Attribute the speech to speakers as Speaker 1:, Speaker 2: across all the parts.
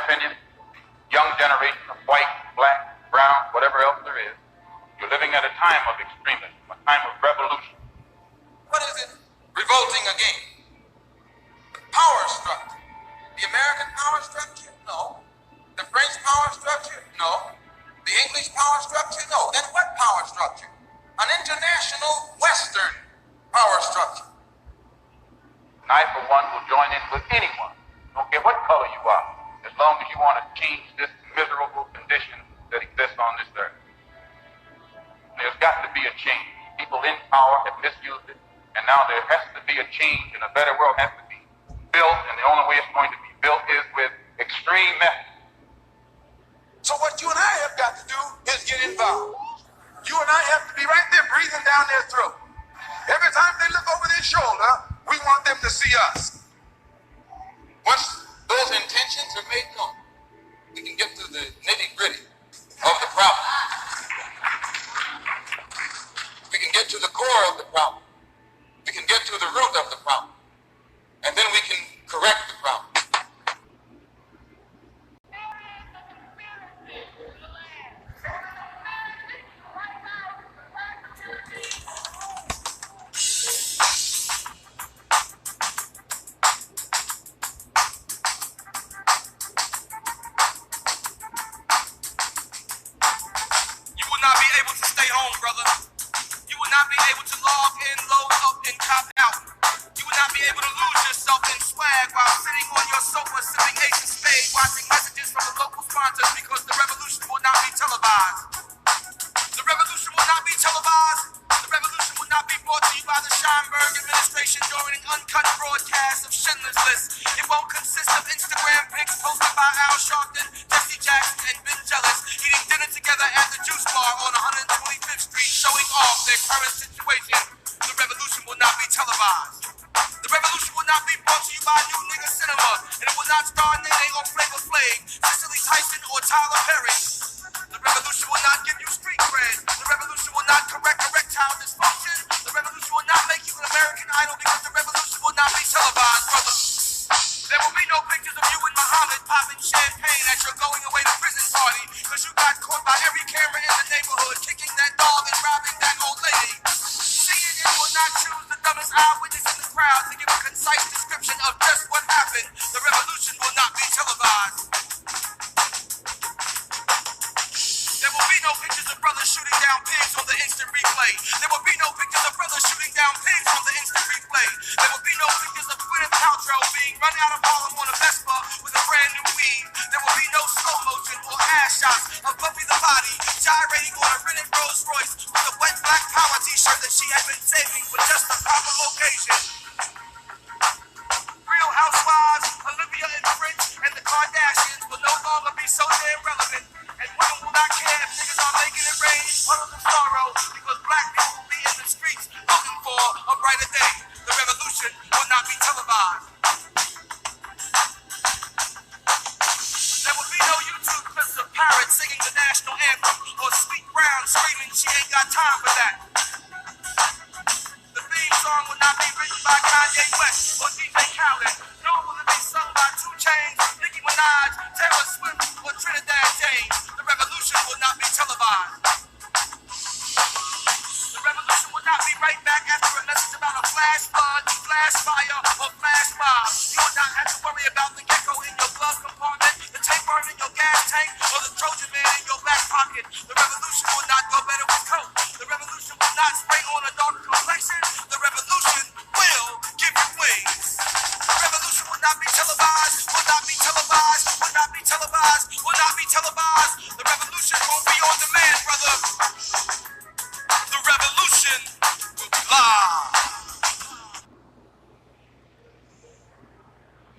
Speaker 1: opinion, young generation of white, black, brown, whatever else there is, you're living at a time of extremism, a time of revolution.
Speaker 2: What is it revolting against? The power structure. The American power structure? No. The French power structure? No. The English power structure? No. Then what power structure? An international Western power structure.
Speaker 1: And I, for one, will join in with anyone, don't care what color you are, as long as you want to change this miserable condition that exists on this earth. There's got to be a change. People in power have misused it, and now there has to be a change, and a better world has to be built, and the only way it's going to be built is with extreme methods.
Speaker 2: So what you and I have got to do is get involved. You and I have to be right there breathing down their throat. Every time they look over their shoulder, we want them to see us. Once those intentions are made known, we can get to the nitty-gritty of the problem. We can get to the core of the problem. We can get to the root of the problem. And then we can correct the problem.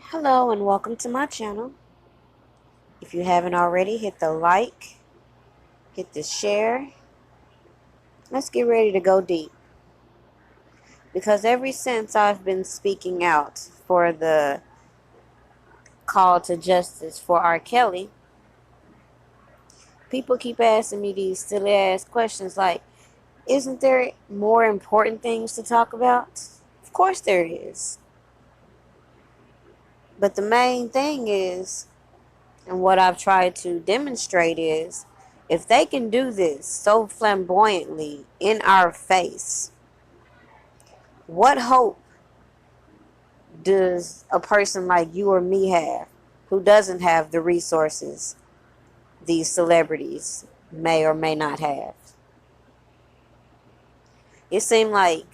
Speaker 3: Hello and welcome to my channel. If you haven't already, hit the like, hit the share. Let's get ready to go deep. Because ever since I've been speaking out for the call to justice for R. Kelly, people keep asking me these silly ass questions like, isn't there more important things to talk about? Of course there is. But the main thing is, And what I've tried to demonstrate is, if they can do this so flamboyantly in our face, what hope does a person like you or me have who doesn't have the resources these celebrities may or may not have? It seems like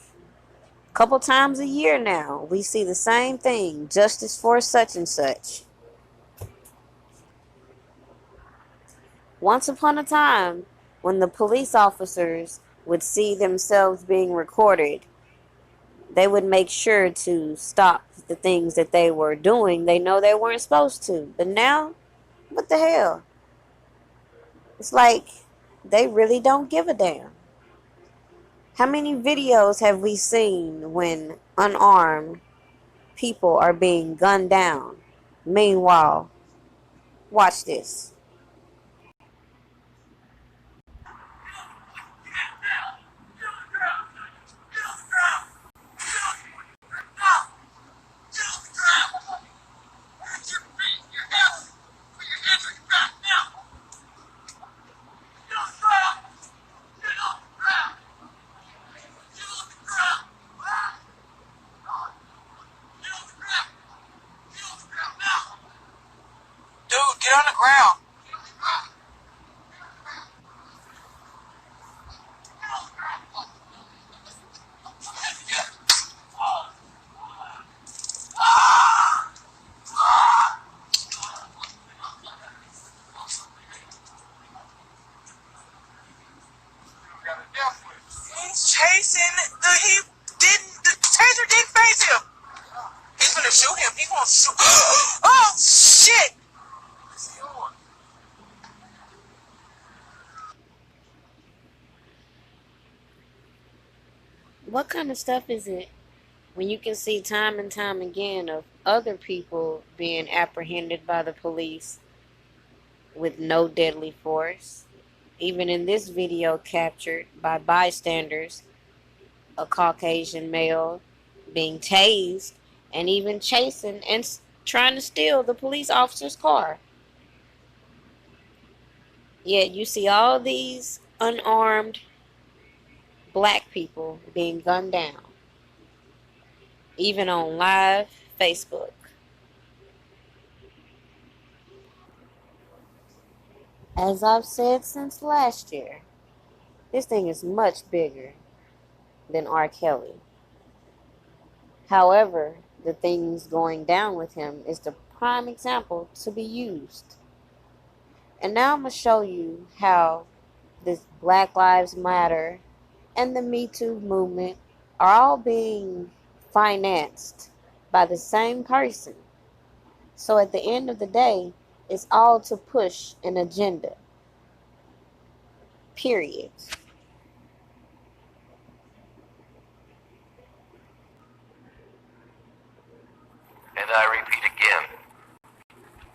Speaker 3: a couple times a year now we see the same thing: justice for such and such. Once upon a time, when the police officers would see themselves being recorded, they would make sure to stop the things that they were doing they know they weren't supposed to. But now, what the hell? It's like they really don't give a damn. How many videos have we seen when unarmed people are being gunned down? Meanwhile, watch this.
Speaker 2: Dude, get on the ground. He's chasing the taser didn't phase him. He's gonna shoot him. He gonna shoot. Oh shit!
Speaker 3: What kind of stuff is it when you can see time and time again of other people being apprehended by the police with no deadly force? Even in this video captured by bystanders, a Caucasian male being tased and even chasing and trying to steal the police officer's car. Yet you see all these unarmed black people being gunned down, even on live Facebook. As I've said since last year, this thing is much bigger than R. Kelly. However, the things going down with him is the prime example to be used. And now I'm going to show you how this Black Lives Matter and the Me Too movement are all being financed by the same person. So at the end of the day, it's all to push an agenda. Period.
Speaker 4: And I repeat again,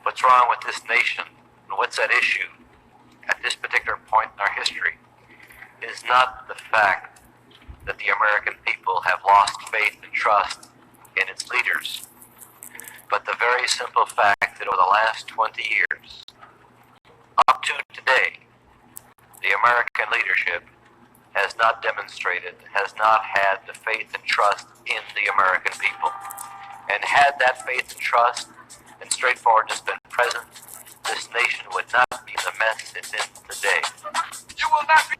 Speaker 4: what's wrong with this nation and what's at issue at this particular point in our history is not the fact that the American people have lost faith and trust in its leaders, but the very simple fact that over the last 20 years, up to today, the American leadership has not demonstrated, has not had the faith and trust in the American people. And had that faith and trust and straightforwardness been present, this nation would not be the mess it's in today.
Speaker 2: You will not be.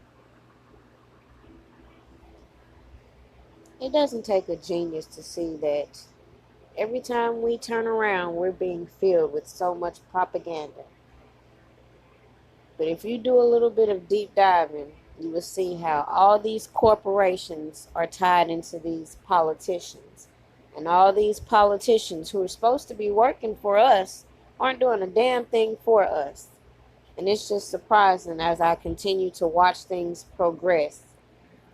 Speaker 3: It doesn't take a genius to see that every time we turn around, we're being filled with so much propaganda. But if you do a little bit of deep diving, you will see how all these corporations are tied into these politicians. And all these politicians who are supposed to be working for us aren't doing a damn thing for us. And it's just surprising as I continue to watch things progress.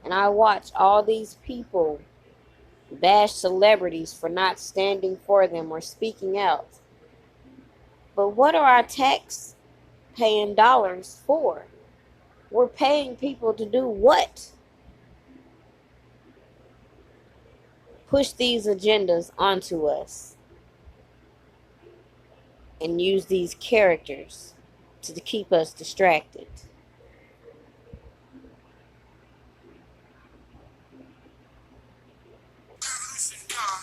Speaker 3: And I watch all these people bash celebrities for not standing for them or speaking out. But what are our tax paying dollars for? We're paying people to do what? Push these agendas onto us. and use these characters to keep us distracted.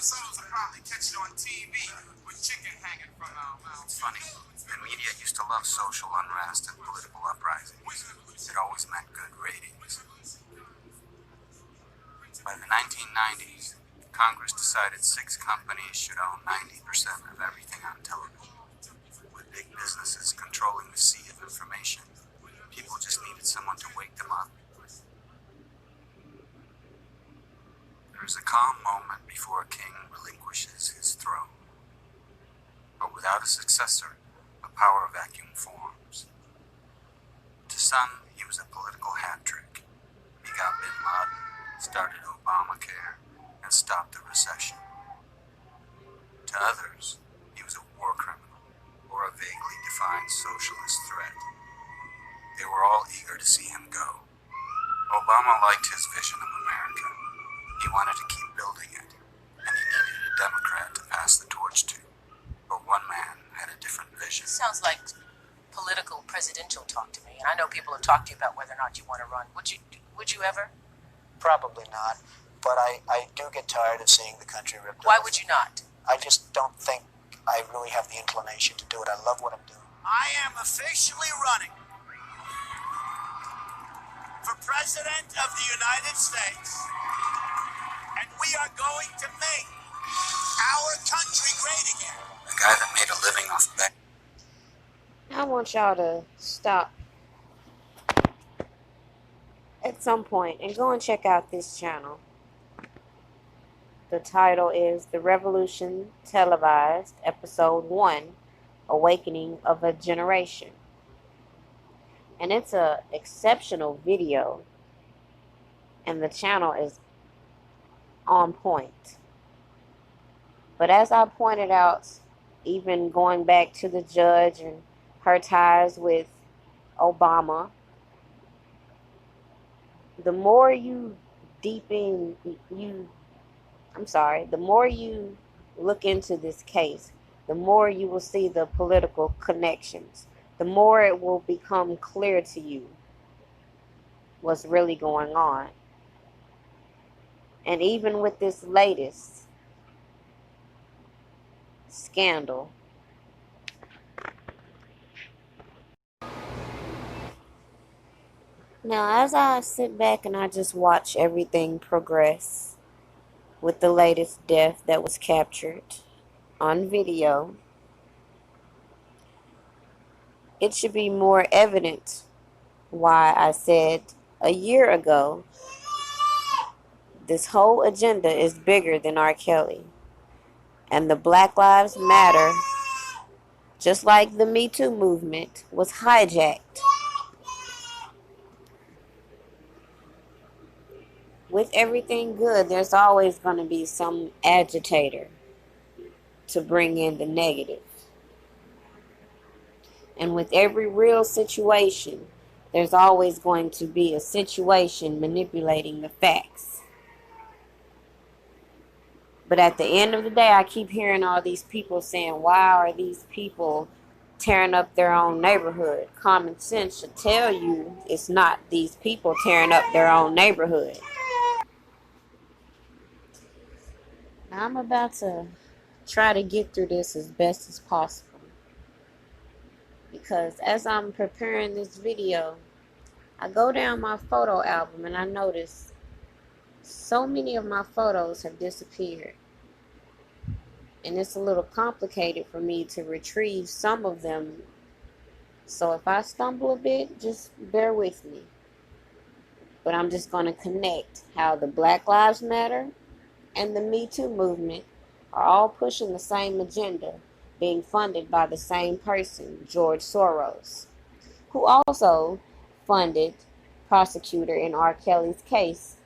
Speaker 2: Some of us will probably catch it on TV with chicken hanging from our mouth. It's funny. The media used to love social unrest and political uprisings. It always meant good ratings. By the 1990s, Congress decided 6 companies should own 90% of everything on television. With big businesses controlling the sea of information, people just needed someone to wake them up. There is a calm moment before a king relinquishes his throne. But without a successor, a power vacuum forms. To some, he was a political hat trick. He got Bin Laden, started Obamacare, and stopped the recession. To others, he was a war criminal or a vaguely defined socialist threat. They were all eager to see him go. Obama liked his vision of America. He wanted to keep building it, and he needed a Democrat to pass the torch to. But one man had a different vision.
Speaker 5: Sounds like political presidential talk to me. And I know people have talked to you about whether or not you want to run. Would you ever?
Speaker 6: Probably not, but I do get tired of seeing the country ripped
Speaker 5: Why
Speaker 6: off.
Speaker 5: would you not?
Speaker 6: I just don't think I really have the inclination to do it. I love what I'm doing.
Speaker 2: I am officially running for President of the United States, and we are going to make our country great again.
Speaker 6: The guy that made a living off that.
Speaker 3: I want y'all to stop at some point and go and check out this channel. The title is The Revolution Televised, Episode 1, Awakening of a Generation. And it's an exceptional video, and the channel is on point. But as I pointed out, even going back to the judge and her ties with Obama, the more you the more you look into this case, the more you will see the political connections. The more it will become clear to you what's really going on. And even with this latest scandal, now as I sit back and I just watch everything progress with the latest death that was captured on video, it should be more evident why I said a year ago this whole agenda is bigger than R. Kelly. And the Black Lives Matter, just like the Me Too movement, was hijacked. With everything good, there's always going to be some agitator to bring in the negative. And with every real situation, there's always going to be a situation manipulating the facts. But at the end of the day, I keep hearing all these people saying, why are these people tearing up their own neighborhood? Common sense should tell you it's not these people tearing up their own neighborhood. Now I'm about to try to get through this as best as possible, because as I'm preparing this video, I go down my photo album and I notice so many of my photos have disappeared, and it's a little complicated for me to retrieve some of them. So if I stumble a bit, just bear with me. But I'm just going to connect how the Black Lives Matter and the Me Too movement are all pushing the same agenda, being funded by the same person, George Soros, who also funded prosecutor in R. Kelly's case.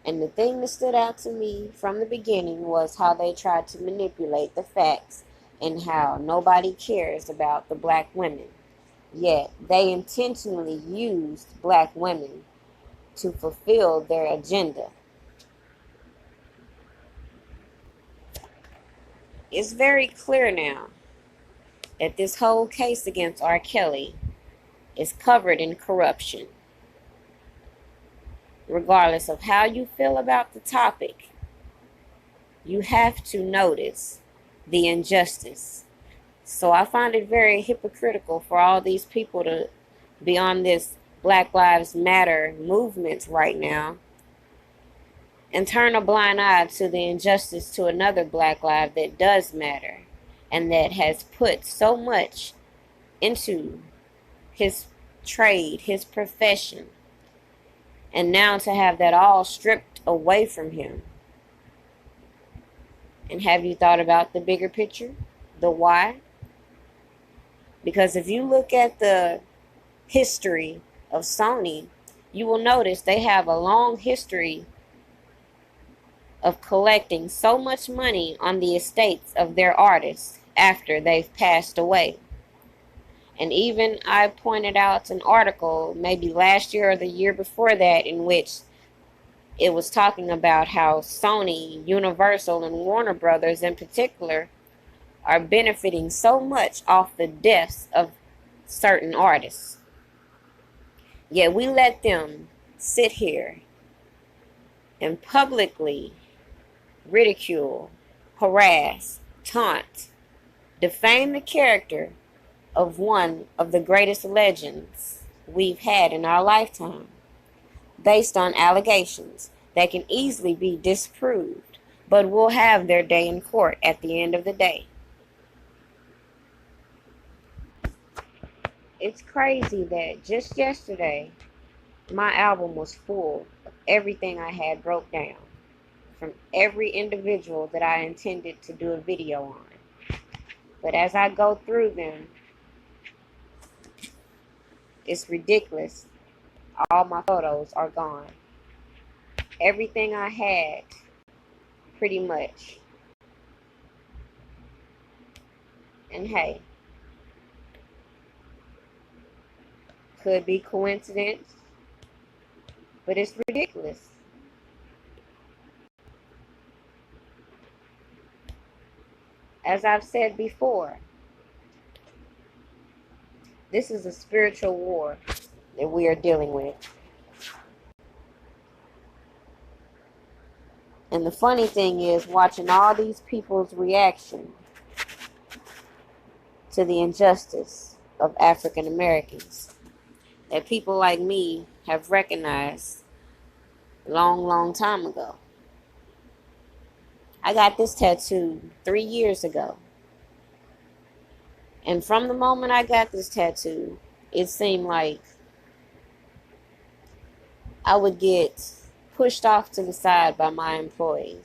Speaker 3: And the thing that stood out to me from the beginning was how they tried to manipulate the facts and how nobody cares about the black women. Yet they intentionally used black women to fulfill their agenda. It's very clear now that this whole case against R. Kelly is covered in corruption. Regardless of how you feel about the topic, you have to notice the injustice. So I find it very hypocritical for all these people to be on this Black Lives Matter movement right now and turn a blind eye to the injustice to another black life that does matter and that has put so much into his trade, his profession, and now to have that all stripped away from him. And have you thought about the bigger picture? The why? Because if you look at the history of Sony, you will notice they have a long history of collecting so much money on the estates of their artists after they've passed away. And even I pointed out an article maybe last year or the year before that in which it was talking about how Sony, Universal, and Warner Brothers in particular are benefiting so much off the deaths of certain artists. Yet we let them sit here and publicly ridicule, harass, taunt, defame the character of one of the greatest legends we've had in our lifetime, based on allegations that can easily be disproved, but will have their day in court at the end of the day. It's crazy that just yesterday, my album was full of everything I had broke down from every individual that I intended to do a video on. But as I go through them, it's ridiculous. All my photos are gone. Everything I had, pretty much. And hey, could be coincidence, but it's ridiculous. As I've said before, this is a spiritual war that we are dealing with. And the funny thing is, watching all these people's reaction to the injustice of African Americans that people like me have recognized a long time ago. I got this tattoo 3 years ago. And from the moment I got this tattoo, it seemed like I would get pushed off to the side by my employer,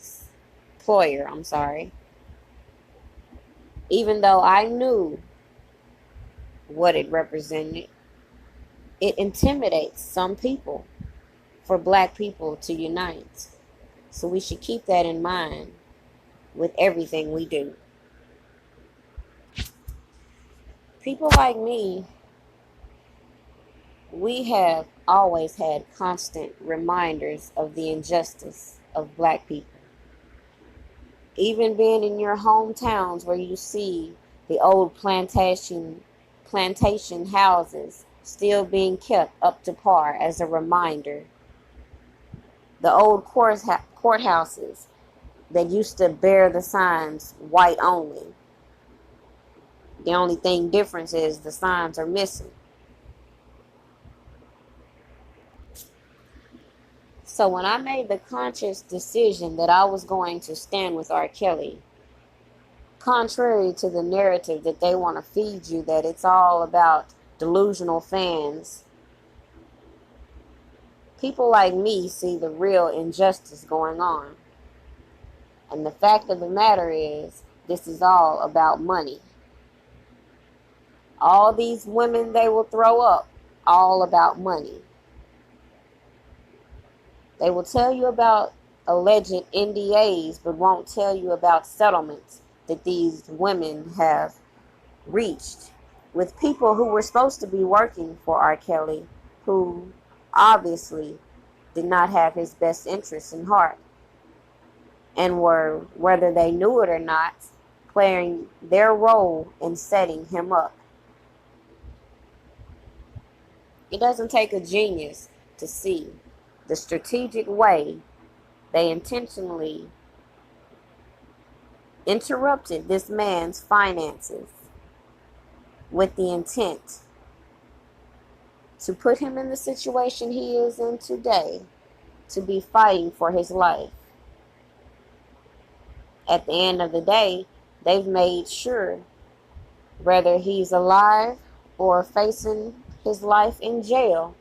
Speaker 3: even though I knew what it represented. It intimidates some people for black people to unite. So we should keep that in mind with everything we do. People like me, we have always had constant reminders of the injustice of black people. Even being in your hometowns where you see the old plantation houses still being kept up to par as a reminder. The old courthouses that used to bear the signs white only. The only difference is the signs are missing. So when I made the conscious decision that I was going to stand with R. Kelly, contrary to the narrative that they want to feed you, that it's all about delusional fans, people like me see the real injustice going on. And the fact of the matter is, this is all about money. All these women they will throw up, all about money. They will tell you about alleged NDAs, but won't tell you about settlements that these women have reached with people who were supposed to be working for R. Kelly, who obviously did not have his best interests in heart, and were, whether they knew it or not, playing their role in setting him up. It doesn't take a genius to see the strategic way they intentionally interrupted this man's finances with the intent to put him in the situation he is in today, to be fighting for his life. At the end of the day, they've made sure, whether he's alive or facing his life in jail,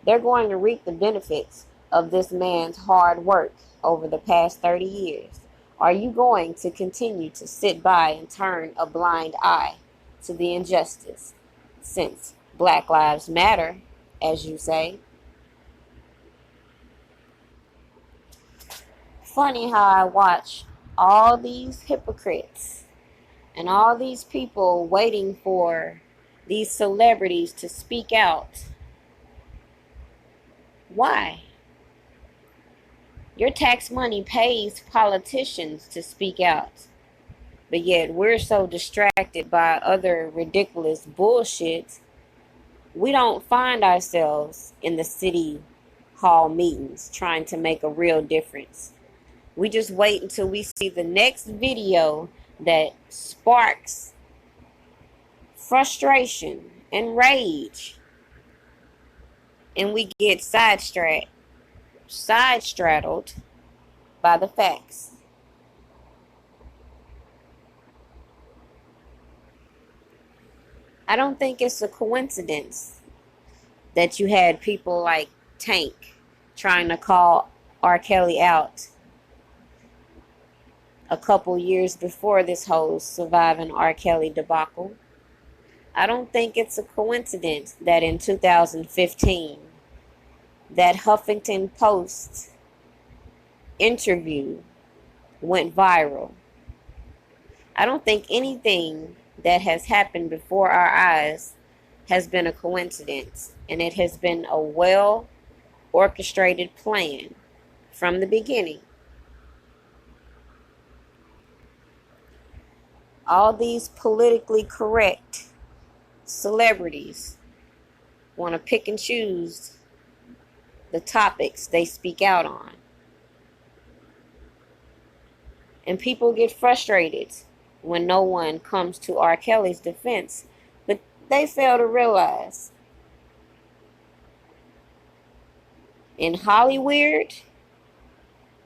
Speaker 3: they're going to reap the benefits of this man's hard work over the past 30 years. Are you going to continue to sit by and turn a blind eye to the injustice, since Black Lives Matter, as you say? Funny how I watch all these hypocrites and all these people waiting for these celebrities to speak out. Why? Your tax money pays politicians to speak out, but yet we're so distracted by other ridiculous bullshit, we don't find ourselves in the city hall meetings trying to make a real difference. We just wait until we see the next video that sparks frustration and rage, and we get side-straddled by the facts. I don't think it's a coincidence that you had people like Tank trying to call R. Kelly out a couple years before this whole surviving R. Kelly debacle. I don't think it's a coincidence that in 2015, that Huffington Post interview went viral. I don't think anything that has happened before our eyes has been a coincidence, and it has been a well orchestrated plan from the beginning. All these politically correct celebrities want to pick and choose the topics they speak out on. And people get frustrated when no one comes to R. Kelly's defense, but they fail to realize in Hollywood,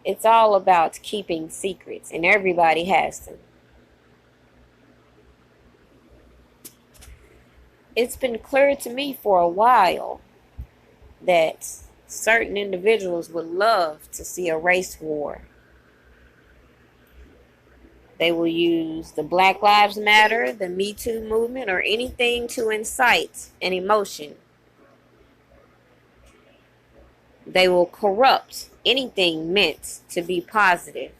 Speaker 3: it's all about keeping secrets, and everybody has them. It's been clear to me for a while that certain individuals would love to see a race war. They will use the Black Lives Matter, the Me Too movement, or anything to incite an emotion. They will corrupt anything meant to be positive,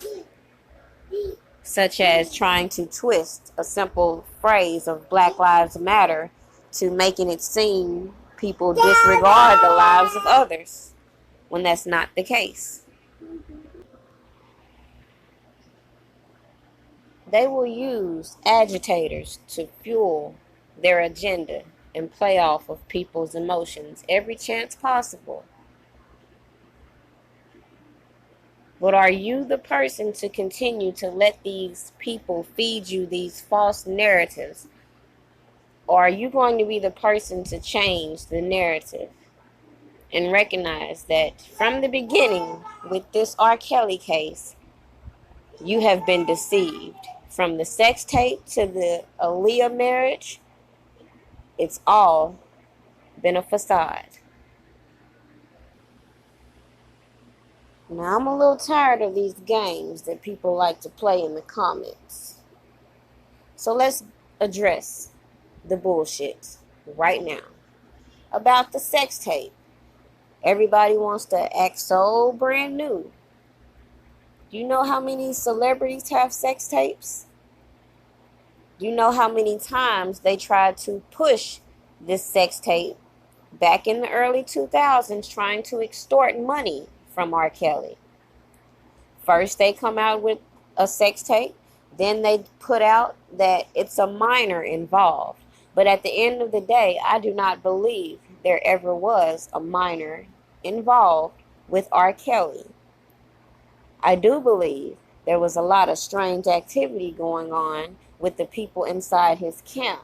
Speaker 3: such as trying to twist a simple phrase of Black Lives Matter to making it seem people disregard the lives of others, when that's not the case. They will use agitators to fuel their agenda and play off of people's emotions every chance possible. But are you the person to continue to let these people feed you these false narratives? Or are you going to be the person to change the narrative and recognize that from the beginning with this R. Kelly case, you have been deceived? From the sex tape to the Aaliyah marriage, it's all been a facade. Now, I'm a little tired of these games that people like to play in the comments. So let's address the bullshit right now about the sex tape. Everybody wants to act so brand new. Do you know how many celebrities have sex tapes? Do you know how many times they tried to push this sex tape back in the early 2000s, trying to extort money from R. Kelly? First, they come out with a sex tape. Then they put out that it's a minor involved. But at the end of the day, I do not believe there ever was a minor involved with R. Kelly. I do believe there was a lot of strange activity going on with the people inside his camp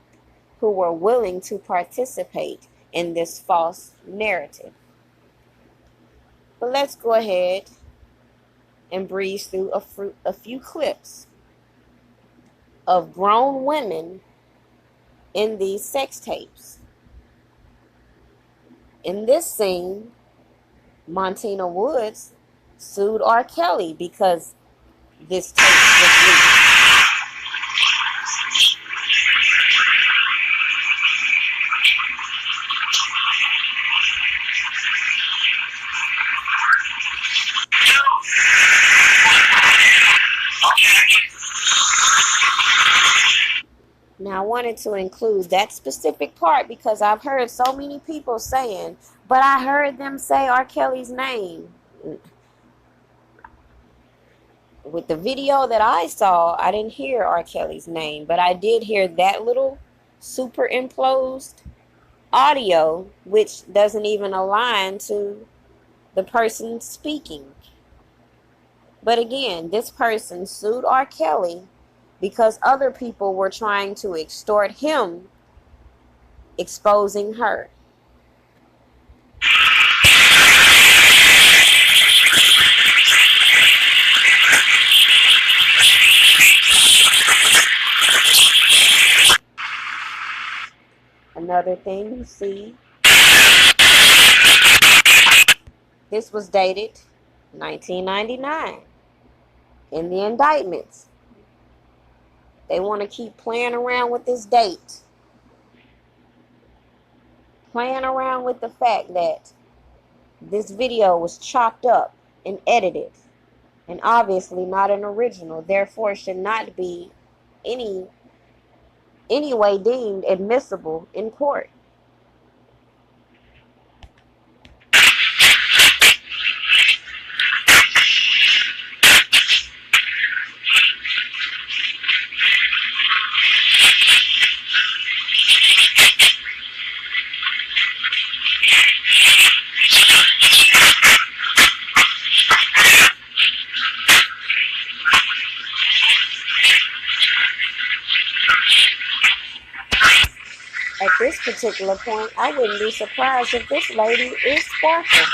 Speaker 3: who were willing to participate in this false narrative. But let's go ahead and breeze through a few clips of grown women in these sex tapes. In this scene, Montina Woods sued R. Kelly because this tape was leaked. Now, I wanted to include that specific part because I've heard so many people saying, but I heard them say R. Kelly's name. With the video that I saw, I didn't hear R. Kelly's name, but I did hear that little superimposed audio, which doesn't even align to the person speaking. But again, this person sued R. Kelly because other people were trying to extort him, exposing her. Another thing you see, this was dated 1999 in the indictments. They want to keep playing around with this date. Playing around with the fact that this video was chopped up and edited and obviously not an original, therefore should not be any way deemed admissible in court. At this particular point, I wouldn't be surprised if this lady is Sparkle.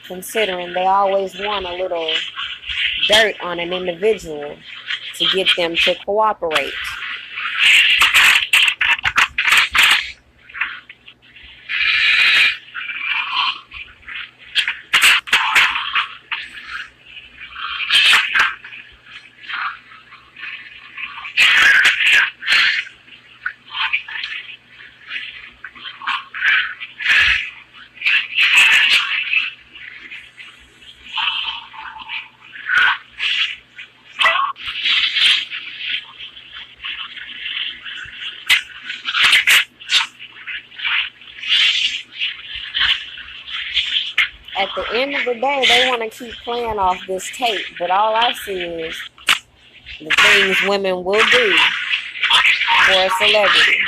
Speaker 3: Considering they always want a little dirt on an individual to get them to cooperate. At the end of the day, they want to keep playing off this tape, but all I see is the things women will do for a celebrity.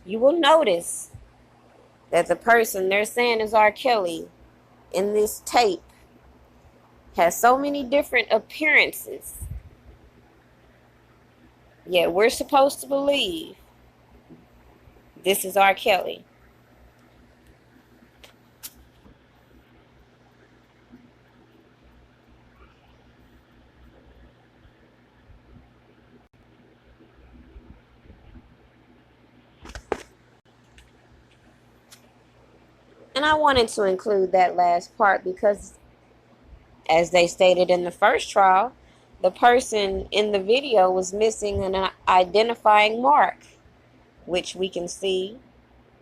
Speaker 3: You will notice that the person they're saying is R. Kelly in this tape has so many different appearances. Yet we're supposed to believe this is R. Kelly. And I wanted to include that last part because, as they stated in the first trial, the person in the video was missing an identifying mark, which we can see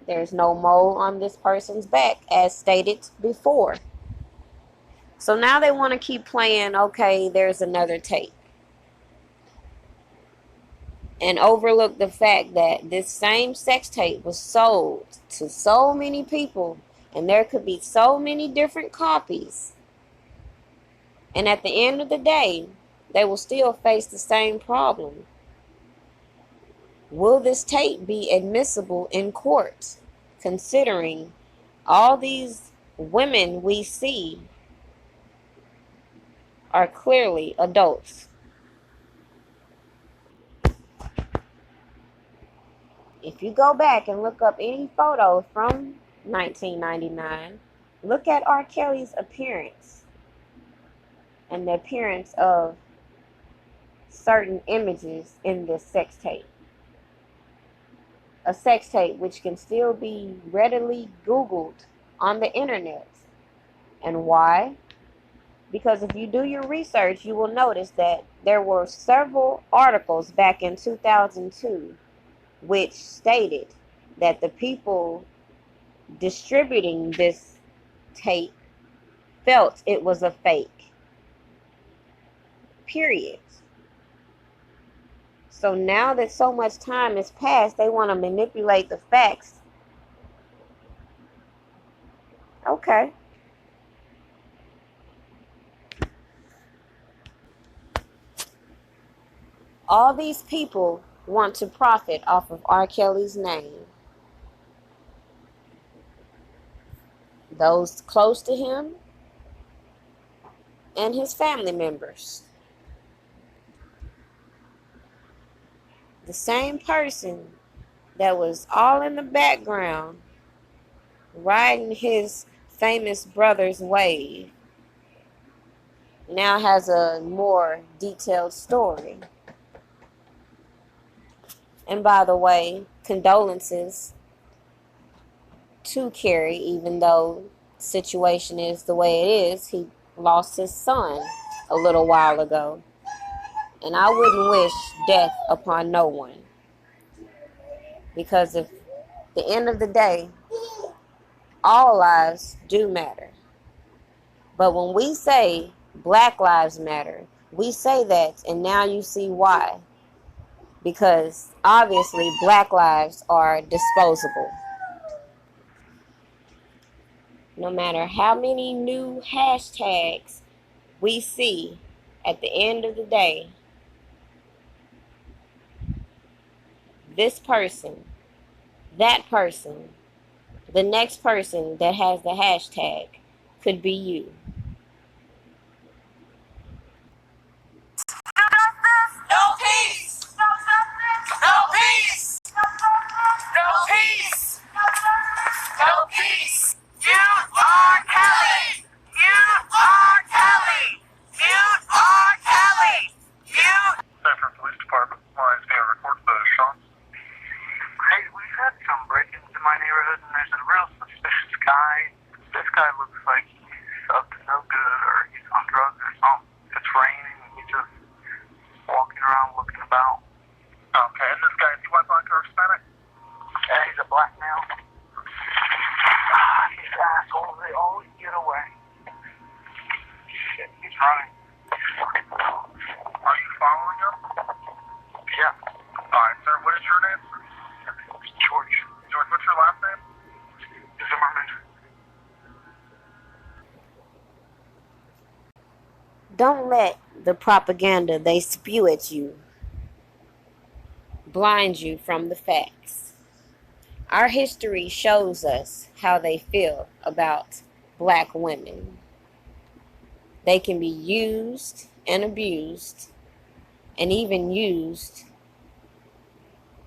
Speaker 3: there's no mole on this person's back, as stated before. So now they want to keep playing, okay, there's another tape. and overlook the fact that this same sex tape was sold to so many people, and there could be so many different copies. And at the end of the day, they will still face the same problem. Will this tape be admissible in court, considering all these women we see are clearly adults? If you go back and look up any photos from 1999, look at R. Kelly's appearance and the appearance of certain images in this sex tape. A sex tape which can still be readily Googled on the internet. And why? Because if you do your research, you will notice that there were several articles back in 2002 which stated that the people distributing this tape felt it was a fake. Period. So now that so much time has passed, they want to manipulate the facts. Okay. All these people want to profit off of R. Kelly's name. Those close to him and his family members. The same person that was all in the background riding his famous brother's wave now has a more detailed story. And by the way, condolences to Carrie, even though the situation is the way it is. He lost his son a little while ago. And I wouldn't wish death upon no one. Because at the end of the day, all lives do matter. But when we say Black Lives Matter, we say that, and now you see why. Because obviously Black lives are disposable. No matter how many new hashtags we see, at the end of the day, this person, that person, the next person that has the hashtag could be you.
Speaker 5: No peace! No peace! No peace! No peace! You are Kelly! You are Kelly! You are Kelly! You...
Speaker 7: Sanford Police Department. My name's being recorded by Sean. Hey, we've had some break-ins in my neighborhood, and there's a real suspicious guy. This guy looks like he's up to no good, or he's on drugs or something. It's raining, and he's just walking around looking about. Okay, and this guy, is he white, black, or Hispanic? Yeah, he's a black male. These assholes, they always get away. Shit, he's running. Are you following him? Yeah. Alright, sir, what is your name? George. George, what's your last name? Zimmerman.
Speaker 3: Don't let the propaganda they spew at you blind you from the facts. Our history shows us how they feel about Black women. They can be used and abused, and even used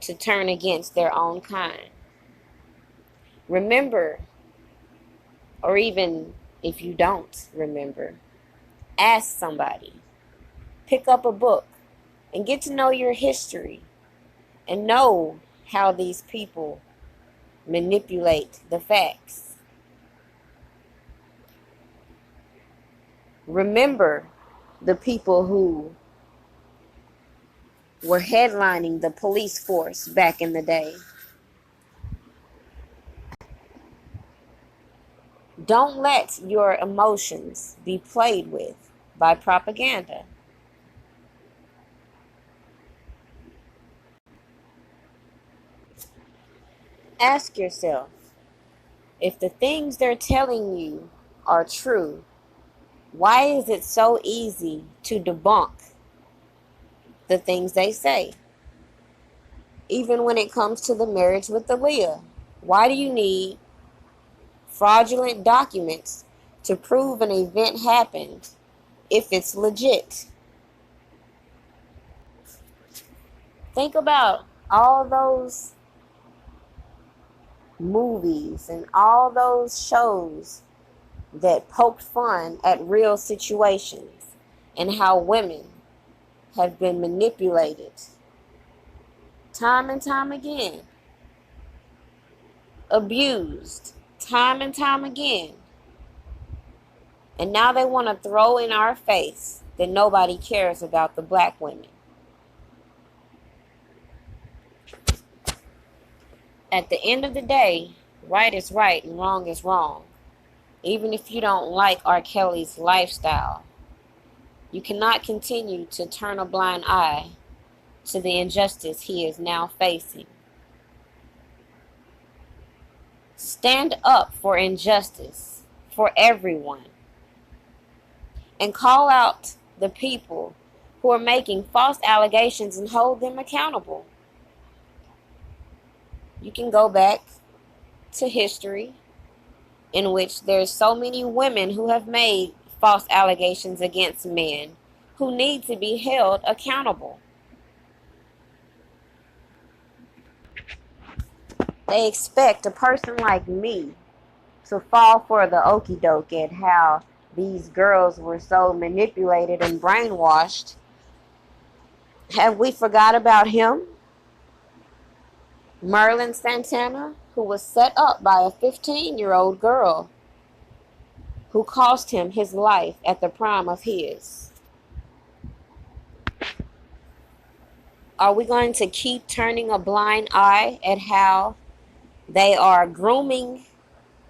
Speaker 3: to turn against their own kind. Remember, or even if you don't remember, ask somebody. Pick up a book and get to know your history and know how these people manipulate the facts. Remember the people who were headlining the police force back in the day. Don't let your emotions be played with by propaganda. Ask yourself, if the things they're telling you are true, why is it so easy to debunk the things they say? Even when it comes to the marriage with Aaliyah, why do you need fraudulent documents to prove an event happened if it's legit? Think about all those movies and all those shows that poked fun at real situations and how women have been manipulated time and time again, abused time and time again. And now they want to throw in our face that nobody cares about the black women. At the end of the day, right is right and wrong is wrong. Even if you don't like R. Kelly's lifestyle, you cannot continue to turn a blind eye to the injustice he is now facing. Stand up for injustice for everyone and call out the people who are making false allegations and hold them accountable. You can go back to history in which there's so many women who have made false allegations against men who need to be held accountable. They expect a person like me to fall for the okie doke at how these girls were so manipulated and brainwashed. Have we forgot about him? Merlin Santana, who was set up by a 15-year-old girl who cost him his life at the prime of his. Are we going to keep turning a blind eye at how they are grooming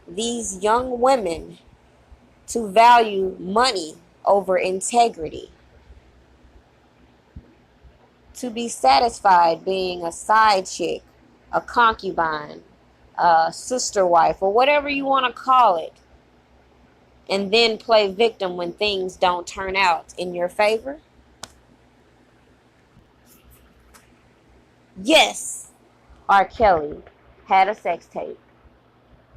Speaker 3: these young women to value money over integrity, to be satisfied being a side chick, a concubine, a sister wife, or whatever you want to call it, and then play victim when things don't turn out in your favor? Yes, R. Kelly had a sex tape,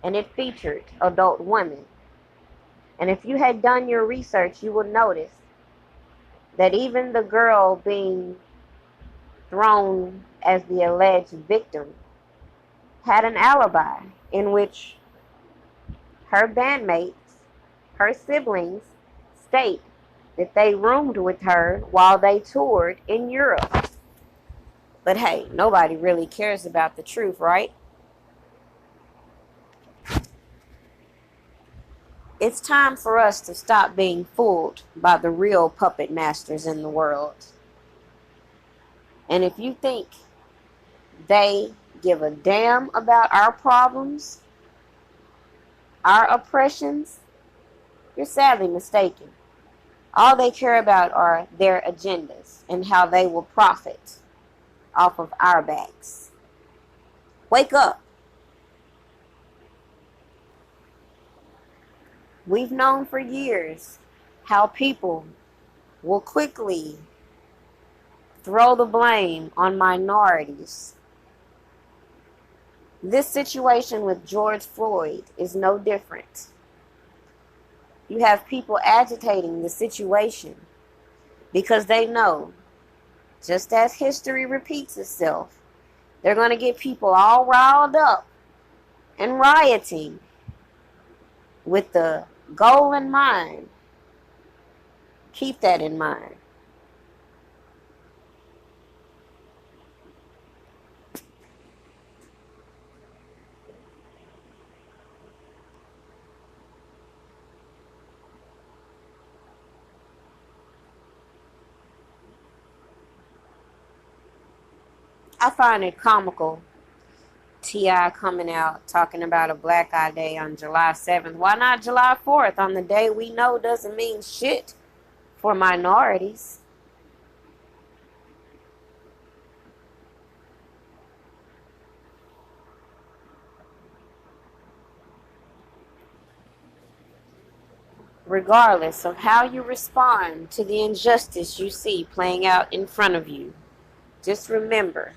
Speaker 3: and it featured adult women. And if you had done your research, you would notice that even the girl being thrown as the alleged victim had an alibi in which her bandmates, her siblings, state that they roomed with her while they toured in Europe. But hey, nobody really cares about the truth, right? It's time for us to stop being fooled by the real puppet masters in the world. And if you think they give a damn about our problems, our oppressions, you're sadly mistaken. All they care about are their agendas and how they will profit off of our backs. Wake up. We've known for years how people will quickly throw the blame on minorities. This situation with George Floyd is no different. You have people agitating the situation because they know, just as history repeats itself, they're going to get people all riled up and rioting with the goal in mind. Keep that in mind. I find it comical, T.I. coming out talking about a Black Eye Day on July 7th. Why not July 4th on the day we know doesn't mean shit for minorities? regardless of how you respond to the injustice you see playing out in front of you, just remember,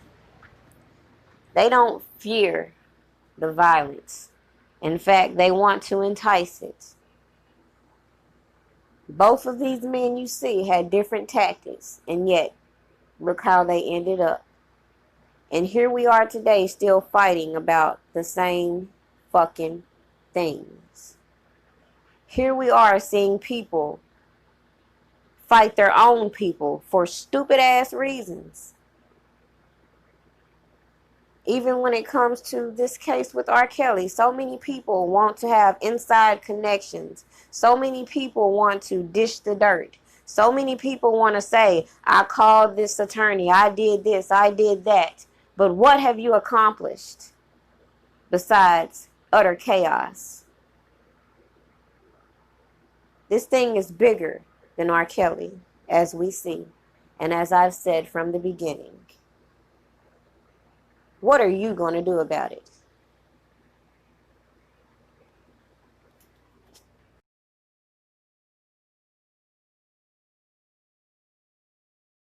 Speaker 3: they don't fear the violence. In fact, they want to entice it. Both of these men you see had different tactics, and yet, look how they ended up. And here we are today still fighting about the same fucking things. Here we are seeing people fight their own people for stupid ass reasons. Even when it comes to this case with R. Kelly, so many people want to have inside connections. So many people want to dish the dirt. So many people want to say, I called this attorney, I did this, I did that. But what have you accomplished besides utter chaos? This thing is bigger than R. Kelly, as we see, and as I've said from the beginning. What are you going to do about it?